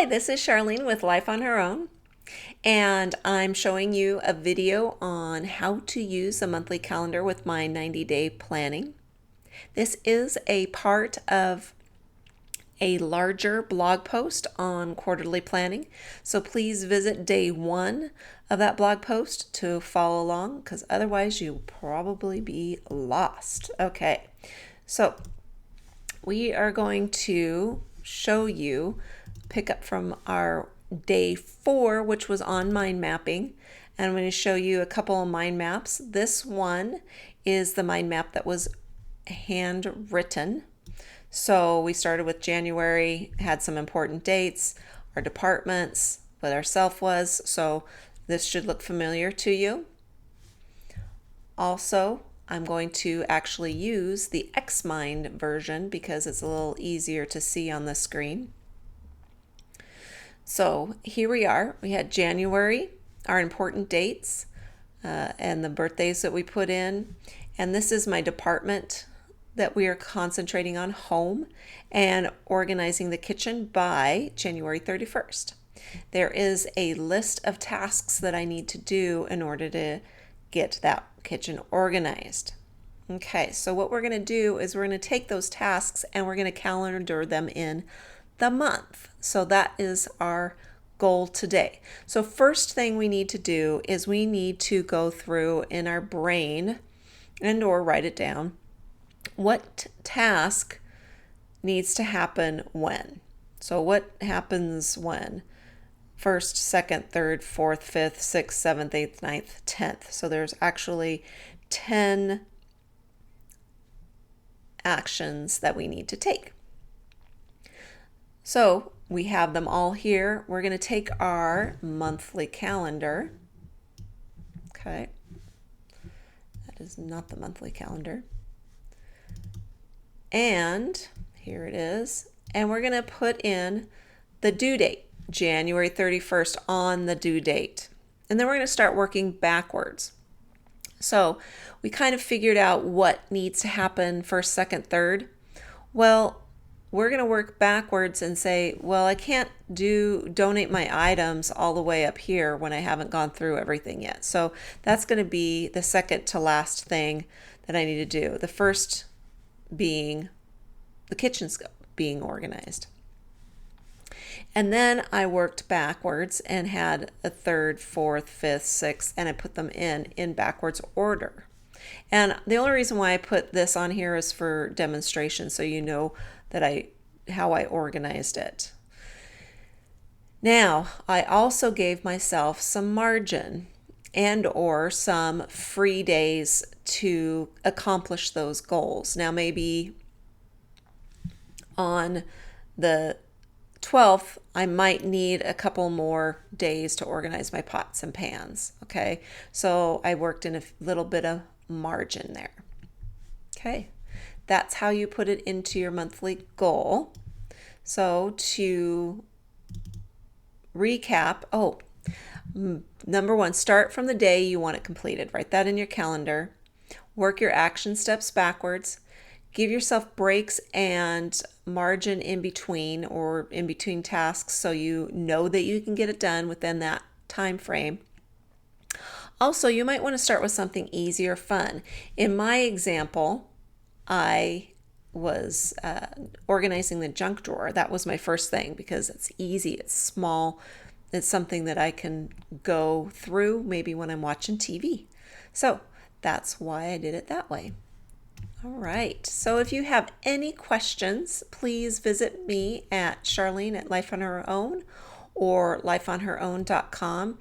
Hi, this is Charlene with Life on Her Own, and I'm showing you a video on how to use a monthly calendar with my 90-day planning. This is a part of a larger blog post on quarterly planning, so please visit day 1 of that blog post to follow along, because otherwise you'll probably be lost. Okay, so we are going to show you, pick up from our day 4, which was on mind mapping, and I'm going to show you a couple of mind maps. This one is the mind map that was handwritten. So we started with January, had some important dates, our departments, what our self was, so this should look familiar to you. Also, I'm going to actually use the Xmind version because it's a little easier to see on the screen. So here we are. We had January, our important dates, and the birthdays that we put in. And this is my department that we are concentrating on, home, and organizing the kitchen by January 31st. There is a list of tasks that I need to do in order to get that kitchen organized. Okay, so what we're going to do is we're going to take those tasks and we're going to calendar them in the month. So that is our goal today. So first thing we need to do is we need to go through in our brain and or write it down what task needs to happen when. So what happens when? First, second, third, fourth, fifth, sixth, seventh, eighth, ninth, 10th. So there's actually 10 actions that we need to take. So we have them all here. We're going to take our monthly calendar. Okay. That is not the monthly calendar. And here it is. And we're going to put in the due date, January 31st on the due date. And then we're going to start working backwards. So we kind of figured out what needs to happen first, second, third. Well, we're going to work backwards and say, well, I can't donate my items all the way up here when I haven't gone through everything yet. So that's going to be the second to last thing that I need to do. The first being the kitchen's being organized. And then I worked backwards and had a third, fourth, fifth, sixth, and I put them in backwards order. And the only reason why I put this on here is for demonstration, so you know that how I organized it. Now, I also gave myself some margin and or some free days to accomplish those goals. Now, maybe on the 12th, I might need a couple more days to organize my pots and pans. Okay, so I worked in a little bit of margin there. Okay, that's how you put it into your monthly goal. So to recap, number 1, start from the day you want it completed. Write that in your calendar. Work your action steps backwards. Give yourself breaks and margin in between or in between tasks so you know that you can get it done within that time frame. Also, you might want to start with something easy or fun. In my example, I was organizing the junk drawer. That was my first thing because it's easy, it's small, it's something that I can go through maybe when I'm watching TV. So that's why I did it that way. All right, so if you have any questions, please visit me at Charlene at Life on Her Own or lifeonherown.com.